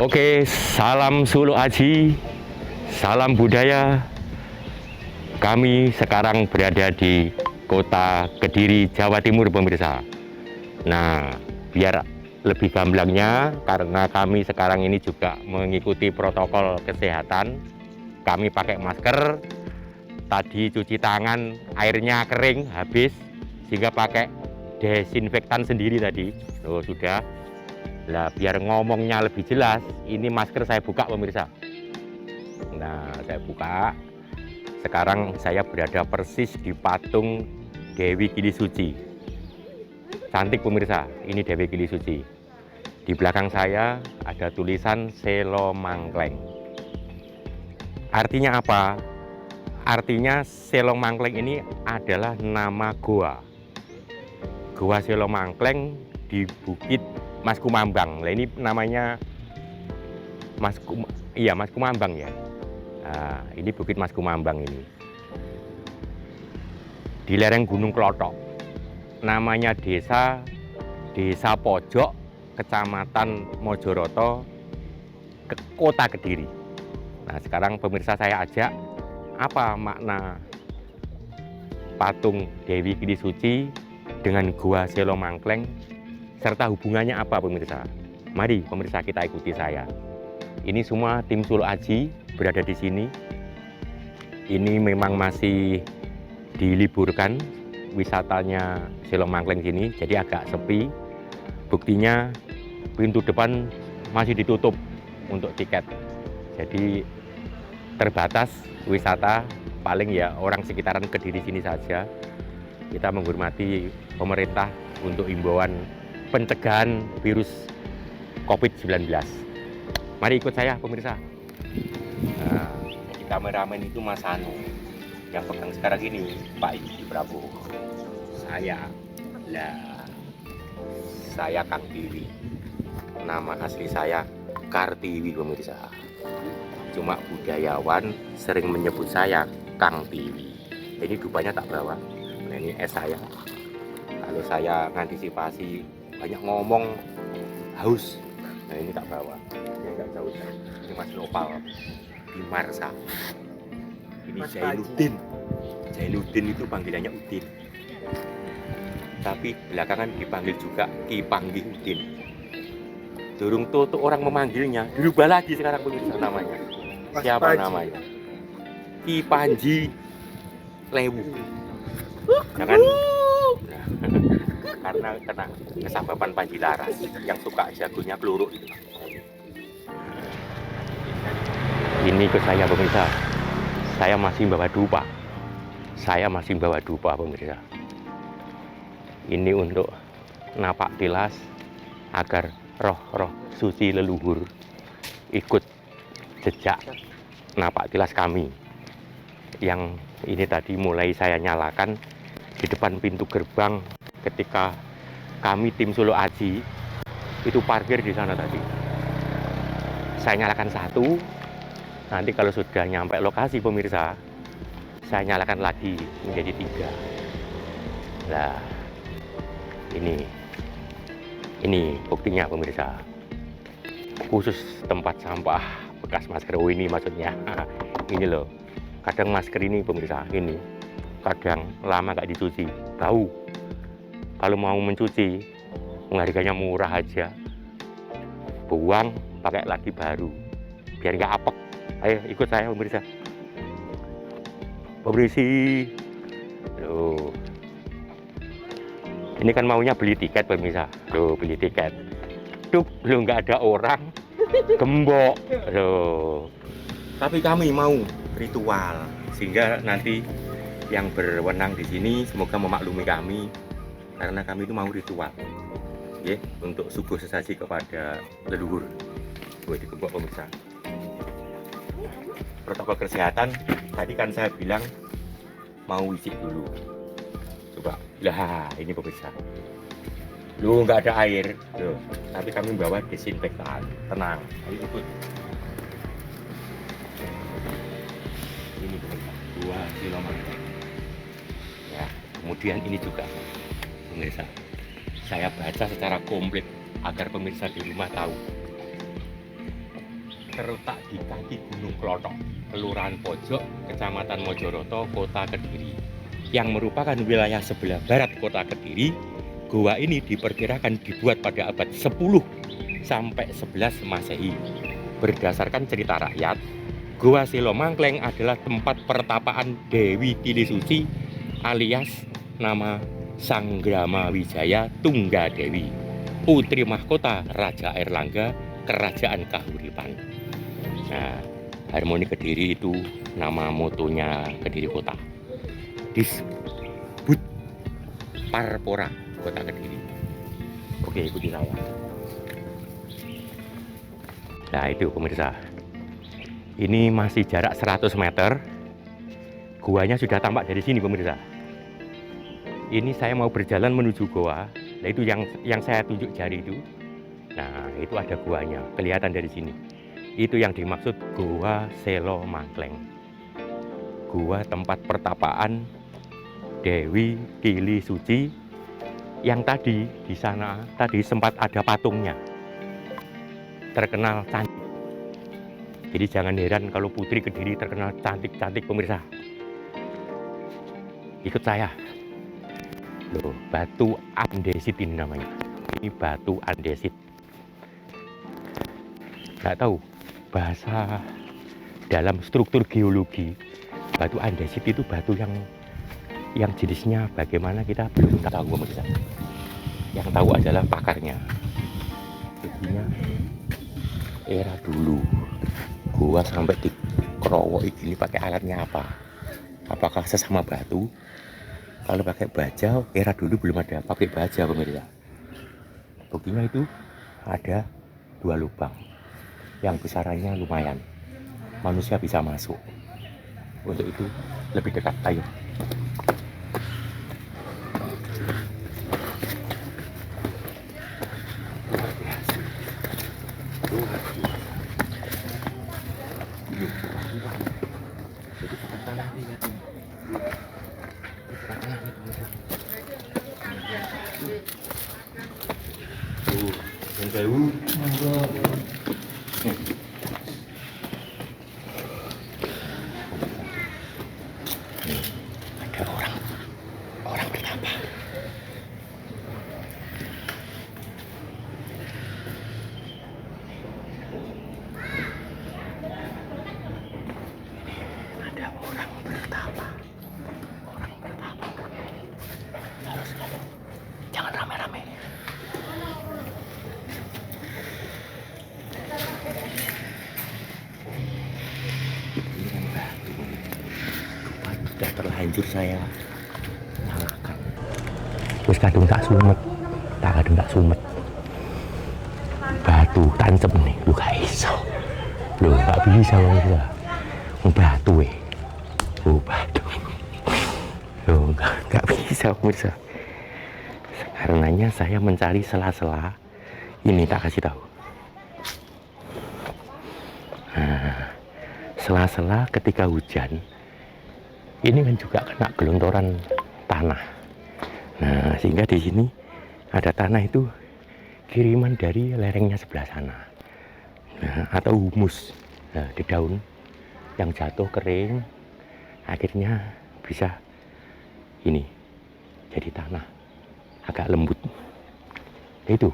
Oke, salam Solo Aji, salam budaya. Kami sekarang berada di Kota Kediri, Jawa Timur, pemirsa. Nah, biar lebih gamblangnya, karena kami sekarang ini juga mengikuti protokol kesehatan, kami pakai masker. Tadi cuci tangan, airnya kering, habis, sehingga pakai desinfektan sendiri tadi. Oh, sudah. Lah, biar ngomongnya lebih jelas, ini masker saya buka, pemirsa. Nah, saya buka. Sekarang saya berada persis di patung Dewi Kili Suci. Cantik, pemirsa, ini Dewi Kili Suci. Di belakang saya ada tulisan Selo Mangkleng. Artinya apa? Artinya Selo Mangkleng ini adalah nama goa. Goa Selo Mangkleng di Bukit Mas Kumambang. Nah, ini namanya Mas Kumambang ya. Nah, ini Bukit Mas Kumambang ini. Di lereng Gunung Klothok. Namanya Desa Pojok, Kecamatan Mojoroto, Kota Kediri. Nah, sekarang pemirsa saya ajak, apa makna patung Dewi Kili Suci dengan Goa Selo Mangkleng, serta hubungannya apa, pemirsa? Mari pemirsa kita ikuti saya. Ini semua tim Solo Aji berada di sini. Ini memang masih diliburkan wisatanya Selo Mangkleng sini, jadi agak sepi. Buktinya pintu depan masih ditutup untuk tiket. Jadi terbatas wisata, paling ya orang sekitaran Kediri sini saja. Kita menghormati pemerintah untuk himbauan pencegahan virus COVID-19. Mari ikut saya, pemirsa. Nah, jadi kameramen itu Mas Anu, yang pegang sekarang ini Pak Yudi Prabowo. Saya Kang Tiwi. Nama asli saya Kartiwi, pemirsa. Cuma budayawan sering menyebut saya Kang Tiwi. Ini dupanya tak bawa. Nah, ini es saya. Kalau saya ngantisipasi banyak ngomong, haus. Nah, ini tak bawa. Ini agak jauh. Ini Mas Nopal di Marsa. Ini Jainuddin. Jainuddin itu panggilannya Udin. Tapi belakangan dipanggil juga Ki Panggih Udin. Durung tutup orang memanggilnya, dirubah lagi sekarang, pemirsa, namanya. Siapa namanya? Ki Panji Lewu. Jangan karena kena kesababan Panji Laras yang suka jagonya peluru itu. Ini ke saya, pemirsa. Saya masih bawa dupa. Pemirsa. Ini untuk napak tilas agar roh-roh suci leluhur ikut jejak napak tilas kami. Yang ini tadi mulai saya nyalakan di depan pintu gerbang ketika kami tim Solo Aji itu parkir di sana tadi. Saya nyalakan satu, nanti kalau sudah nyampe lokasi, pemirsa, saya nyalakan lagi menjadi 3. Nah, ini buktinya, pemirsa. Khusus tempat sampah bekas masker. Oh, ini maksudnya. Ini loh. Kadang masker ini, pemirsa, ini kadang lama nggak dicuci. Tahu, kalau mau mencuci, harganya murah aja. Buang, pakai lagi baru, biar nggak apek. Ayo ikut saya, pemirsa. Bersih. Loh. Ini kan maunya beli tiket, pemirsa. Loh, beli tiket. Tuh, belum nggak ada orang. Gembok. Loh. Tapi kami mau ritual, sehingga nanti yang berwenang di sini semoga memaklumi kami, karena kami itu mau ritual, ya, untuk suguh sesaji kepada leluhur. Gue digembok, pemirsa. Protokol kesehatan tadi kan saya bilang mau wisik dulu. Coba, lah ini, pemirsa. Lu nggak ada air, loh. Tapi kami bawa desinfektan. Tenang, ayo ikut. Ini, pemirsa, 2 km. Ya, kemudian ini juga, pemirsa, saya baca secara komplit agar pemirsa di rumah tahu. terletak di kaki Gunung Klothok, Kelurahan Pojok, Kecamatan Mojoroto, Kota Kediri, yang merupakan wilayah sebelah barat Kota Kediri. Goa ini diperkirakan dibuat pada abad 10 sampai 11 Masehi. Berdasarkan cerita rakyat, Goa Selo Mangkleng adalah tempat pertapaan Dewi Tili Suci alias nama Sanggrama Wijaya Tunggadewi, putri mahkota Raja Airlangga Kerajaan Kahuripan. Nah, Harmoni Kediri itu nama motonya Kediri Kota. Disebut Parpora Kota Kediri. Oke, ikuti saya. Nah, itu pemirsa. Ini masih jarak 100 meter. Guanya sudah tampak dari sini pemirsa. Ini saya mau berjalan menuju goa. Nah, itu yang saya tunjuk jari itu. Nah, itu ada guanya, kelihatan dari sini. Itu yang dimaksud Goa Selo Mangkleng. Gua tempat pertapaan Dewi Tili Suci yang tadi di sana tadi sempat ada patungnya. Terkenal cantik. Jadi jangan heran kalau Putri Kediri terkenal cantik-cantik pemirsa. Ikut saya. Loh, batu andesit ini namanya. Ini batu andesit. Nggak tahu bahasa dalam struktur geologi, batu andesit itu batu yang jenisnya bagaimana kita belum tahu pemirsa. Yang tahu adalah pakarnya. Jadinya era dulu gua sampai dikerowok ini pakai alatnya apa? Apakah sesama batu? Kalau pakai baja, era dulu belum ada pakai baja pemirsa. Buktinya itu ada 2 lubang yang besarannya lumayan, manusia bisa masuk. Untuk itu lebih dekat, ayo. Ada orang bertapa. Ada orang bertapa. Jangan rame-rame. Sudah terlanjur saya nyalakan. Terus kadung tak sumet, batu tancep nih, lu gak iso, lu gak bisa pemirsa, batu batu, lu gak bisa pemirsa. Karenanya saya mencari sela-sela, ini tak kasih tahu. Nah, sela-sela ketika hujan. Ini kan juga kena gelontoran tanah. Nah, sehingga di sini ada tanah itu kiriman dari lerengnya sebelah sana. Nah, atau humus di daun yang jatuh kering, akhirnya bisa ini jadi tanah agak lembut. Itu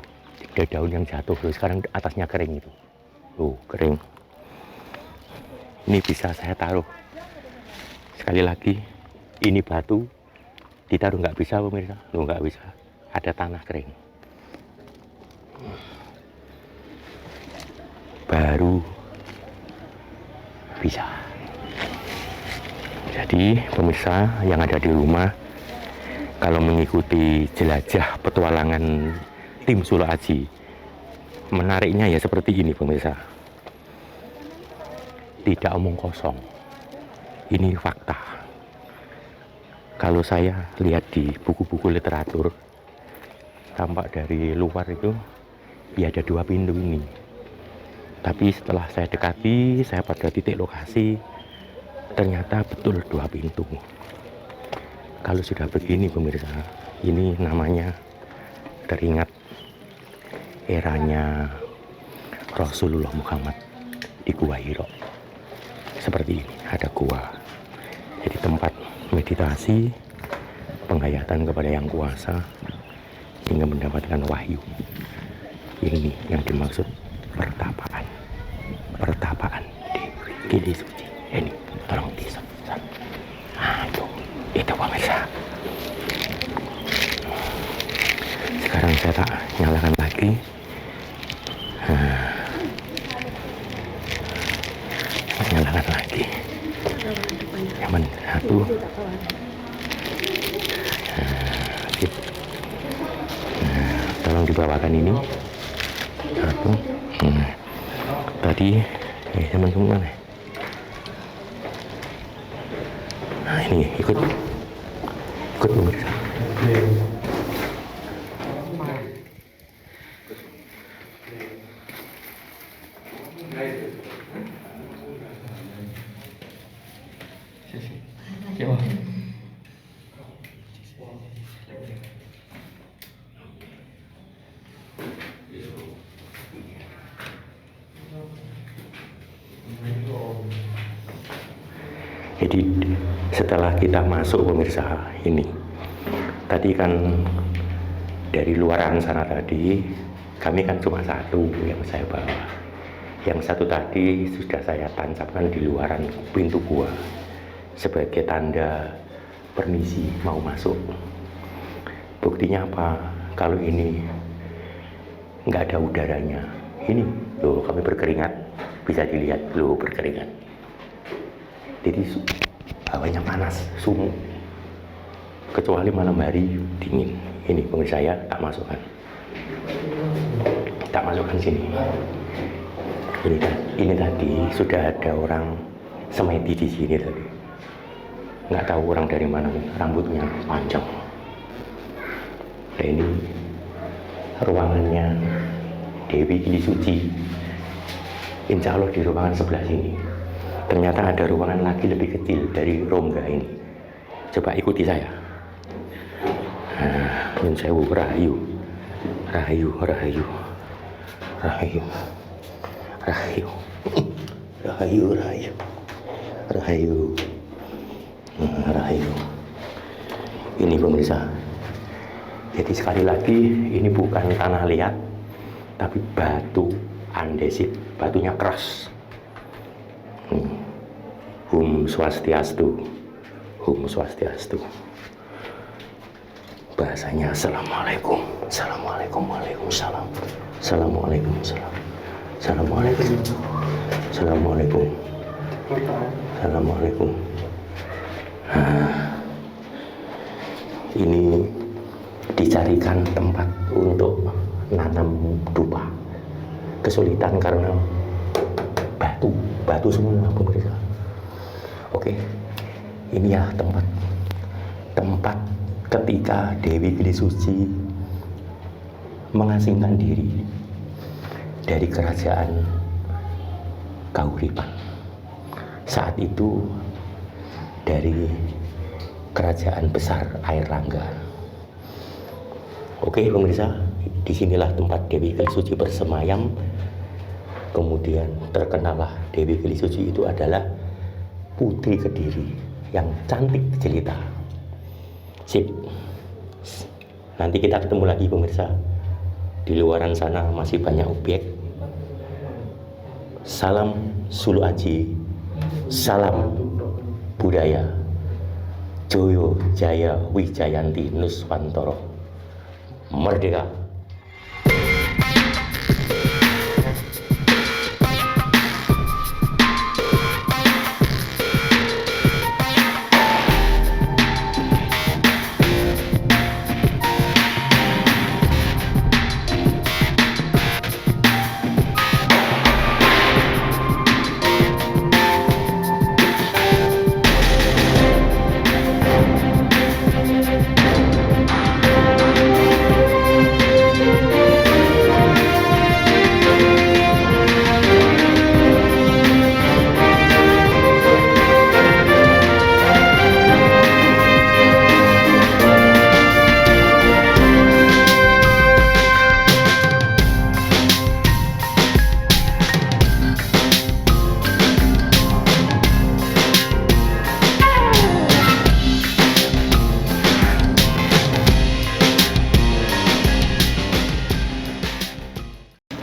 ada daun yang jatuh, sekarang atasnya kering itu. Kering. Ini bisa saya taruh. Sekali lagi, ini batu ditaruh nggak bisa pemirsa, nggak bisa, ada tanah kering. Baru bisa. Jadi pemirsa yang ada di rumah, kalau mengikuti jelajah petualangan tim Solo Aji, menariknya ya seperti ini pemirsa. Tidak omong kosong. Ini fakta. Kalau saya lihat di buku-buku literatur, tampak dari luar itu ya ada 2 pintu ini. Tapi setelah saya dekati, saya pada titik lokasi, ternyata betul 2 pintu. Kalau sudah begini pemirsa, ini namanya teringat eranya Rasulullah Muhammad di Gua Hiro. Seperti ini, ada gua. Jadi tempat meditasi, penghayatan kepada Yang Kuasa hingga mendapatkan wahyu. Ini yang dimaksud pertapaan. Pertapaan di Gili Suci. Ini tolong disebut. Nah, itu pemirsa. Sekarang saya tak nyalakan lagi. Nyalakan lagi. Yang satu. Tolong dibawakan ini. Satu. Tadi teman semua nih. Nah ini ikut pemirsa. Jadi setelah kita masuk pemirsa ini, tadi kan dari luaran sana tadi, kami kan cuma satu yang saya bawa. Yang satu tadi sudah saya tancapkan di luaran pintu gua sebagai tanda permisi mau masuk. Buktinya apa? Kalau ini nggak ada udaranya, ini loh kami berkeringat, bisa dilihat loh berkeringat. Jadi hawanya panas, sumuk. Kecuali malam hari dingin. Ini pemirsa saya tak masukkan. Tak masukkan sini. Ini tadi sudah ada orang semedi di sini tadi. Nggak tahu orang dari mana, rambutnya panjang. Dan ini ruangannya Dewi Gili Suci. Insya Allah di ruangan sebelah sini. Ternyata ada ruangan lagi lebih kecil dari rongga ini. Coba ikuti saya. Nyun sewu, rahayu, rahayu, rahayu, rahayu, rahayu, rahayu, rahayu, rahayu, rahayu. Ini pemirsa. Jadi sekali lagi ini bukan tanah liat, tapi batu andesit, batunya keras. Hum Swastiastu, Hum Swastiastu. Bahasanya Assalamualaikum, Assalamualaikum, Waalaikumsalam, Assalamualaikum, Assalamualaikum, Assalamualaikum, Assalamualaikum. Ini dicarikan tempat untuk nanam dupa. Kesulitan karena batu semua pemirsa. Oke, ini ya tempat ketika Dewi Gili Suci mengasingkan diri dari kerajaan Kahuripan. Saat itu dari kerajaan besar Airlangga. Oke pemirsa, disinilah tempat Dewi Gili Suci bersemayam. Kemudian terkenallah Dewi Gili Suci itu adalah putri Kediri yang cantik jelita. Sip. Nanti kita ketemu lagi pemirsa. Di luaran sana masih banyak objek. Salam Sulu Aji, salam budaya. Joyo Jaya Wijayanti Nuswantoro. Merdeka.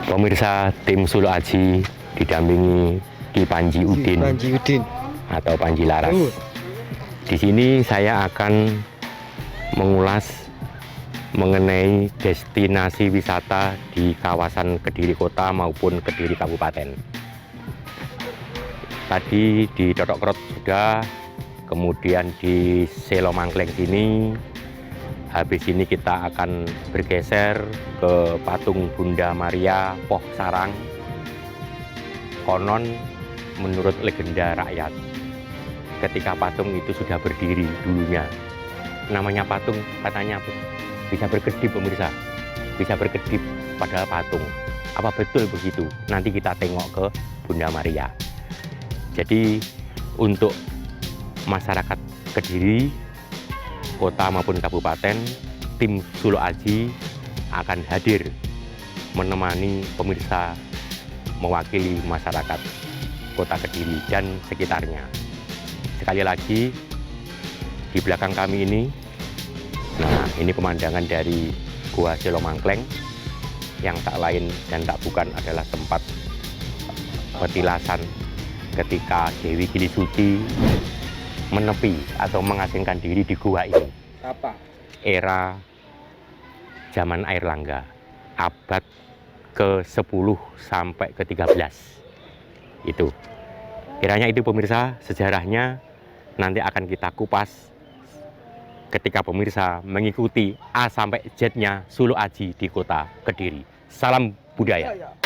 Pemirsa, tim Suluk Aji didampingi Ki Panji Udin atau Panji Laras. Di sini saya akan mengulas mengenai destinasi wisata di kawasan Kediri Kota maupun Kediri Kabupaten. Tadi di Totok Krot sudah, kemudian di Selo Mangkleng sini. Habis ini kita akan bergeser ke patung Bunda Maria Poh Sarang. Konon menurut legenda rakyat, ketika patung itu sudah berdiri dulunya, namanya patung katanya bisa berkedip, pemirsa, bisa berkedip padahal patung. Apa betul begitu? Nanti kita tengok ke Bunda Maria. Jadi untuk masyarakat Kediri Kota maupun Kabupaten, tim Suluk Aji akan hadir menemani pemirsa mewakili masyarakat Kota Kediri dan sekitarnya. Sekali lagi, di belakang kami ini, nah ini pemandangan dari Gua Selo Mangkleng yang tak lain dan tak bukan adalah tempat petilasan ketika Dewi Gili Suci menepi atau mengasingkan diri di gua ini. Apa? Era zaman Air Langga, abad ke-10 sampai ke-13. Itu. Kiranya itu pemirsa, sejarahnya nanti akan kita kupas ketika pemirsa mengikuti A sampai Z-nya Suluk Aji di Kota Kediri. Salam budaya.